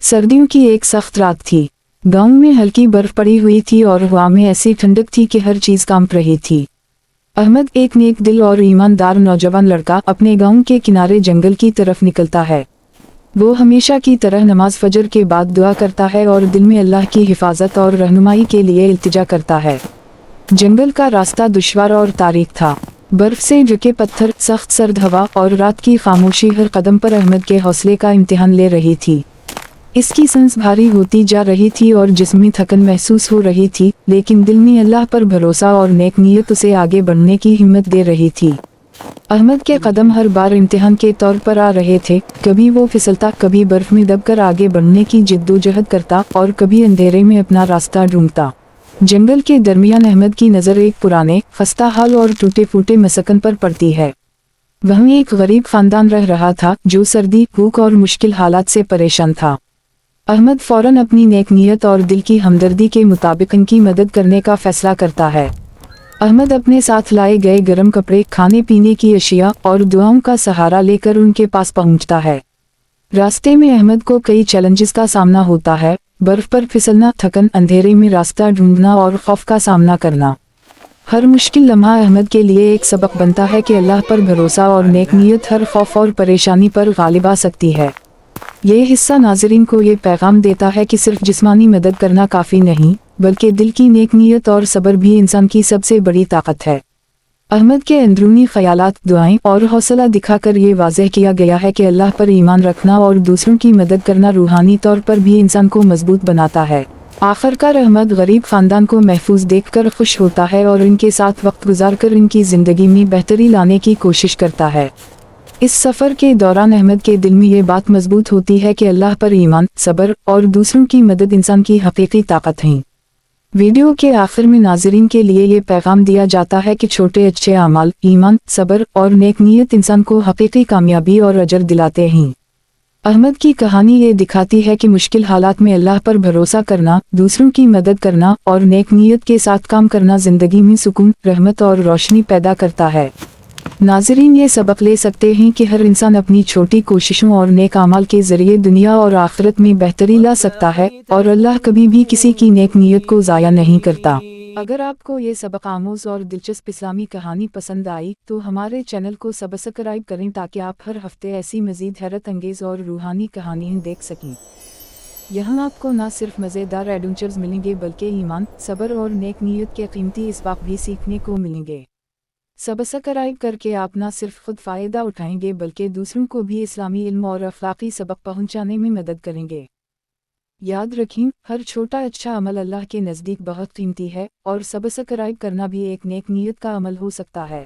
सर्दियों की एक सख्त रात थी। गांव में हल्की बर्फ पड़ी हुई थी और हवा में ऐसी ठंडक थी कि हर चीज कांप रही थी। अहमद, एक नेक दिल और ईमानदार नौजवान लड़का, अपने गांव के किनारे जंगल की तरफ निकलता है। वो हमेशा की तरह नमाज फजर के बाद दुआ करता है और दिल में अल्लाह की हिफाजत और रहनुमाई के लिए इल्तिजा करता है। जंगल का रास्ता दुश्वार और तारीक था। बर्फ से ढके पत्थर, सख्त सर्द हवा और रात की खामोशी हर कदम पर अहमद के हौसले का इम्तिहान ले रही थी। इसकी सांस भारी होती जा रही थी और जिस्मी थकन महसूस हो रही थी, लेकिन दिल में अल्लाह पर भरोसा और नेक नीयत उसे आगे बढ़ने की हिम्मत दे रही थी। अहमद के कदम हर बार इम्तिहान के तौर पर आ रहे थे। कभी वो फिसलता, कभी बर्फ में दबकर आगे बढ़ने की जिद्दोजहद करता और कभी अंधेरे में अपना रास्ता ढूंढता। जंगल के दरमियान अहमद की नज़र एक पुराने, खस्ता हाल और टूटे फूटे मसकन पर पड़ती है। वहीं एक गरीब खानदान रह रहा था जो सर्दी, भूख और मुश्किल हालात से परेशान था। अहमद फौरन अपनी नेक नीयत और दिल की हमदर्दी के मुताबिक उनकी मदद करने का फैसला करता है। अहमद अपने साथ लाए गए गर्म कपड़े, खाने पीने की अशिया और दुआओं का सहारा लेकर उनके पास पहुंचता है। रास्ते में अहमद को कई चैलेंजेस का सामना होता है। बर्फ पर फिसलना, थकन, अंधेरे में रास्ता ढूंढना और खौफ का सामना करना। हर मुश्किल लम्हा अहमद के लिए एक सबक बनता है कि अल्लाह पर भरोसा और नेक नीयत हर खौफ और परेशानी पर गालिब आ सकती है। ये हिस्सा नाज़रीन को ये पैगाम देता है कि सिर्फ जिस्मानी मदद करना काफ़ी नहीं, बल्कि दिल की नेक नीयत और सब्र भी इंसान की सबसे बड़ी ताकत है। अहमद के अंदरूनी ख्यालात, दुआएं और हौसला दिखाकर ये वाज़ेह किया गया है कि अल्लाह पर ईमान रखना और दूसरों की मदद करना रूहानी तौर पर भी इंसान को मजबूत बनाता है। आखिरकार अहमद गरीब खानदान को महफूज देखकर खुश होता है और इनके साथ वक्त गुजारकर इनकी ज़िंदगी में बेहतरी लाने की कोशिश करता है। इस सफ़र के दौरान अहमद के दिल में ये बात मजबूत होती है कि अल्लाह पर ईमान, सब्र और दूसरों की मदद इंसान की हकीकी ताकत है। वीडियो के आखिर में नाज़रीन के लिए ये पैगाम दिया जाता है कि छोटे अच्छे अमाल, ईमान, सब्र और नेक नीयत इंसान को हकीकी कामयाबी और अजर दिलाते हैं। अहमद की कहानी ये दिखाती है कि मुश्किल हालात में अल्लाह पर भरोसा करना, दूसरों की मदद करना और नेक नीयत के साथ काम करना ज़िंदगी में सुकून, रहमत और रोशनी पैदा करता है। नाज़रीन, ये सबक ले सकते हैं कि हर इंसान अपनी छोटी कोशिशों और नेक अमाल के ज़रिए दुनिया और आखिरत में बेहतरी ला सकता है और अल्लाह कभी भी किसी की नेक नीयत को ज़ाया नहीं करता। अगर आपको ये सबक आमोज़ और दिलचस्प इस्लामी कहानी पसंद आई तो हमारे चैनल को सब्सक्राइब करें ताकि आप हर हफ्ते ऐसी मज़ीद हैरत अंगेज़ और रूहानी कहानियाँ देख सकें। यहाँ आपको न सिर्फ मज़ेदार एडवेंचर्स मिलेंगे बल्कि ईमान, सब्र और नेक नीयत के कीमती इसबाक भी सीखने को मिलेंगे। सब्सक्राइब करके आप न सिर्फ खुद फ़ायदा उठाएंगे बल्कि दूसरों को भी इस्लामी इल्म और अखलाकी सबक पहुंचाने में मदद करेंगे। याद रखें, हर छोटा अच्छा अमल अल्लाह के नज़दीक बहुत कीमती है और सब्सक्राइब करना भी एक नेक नीयत का अमल हो सकता है।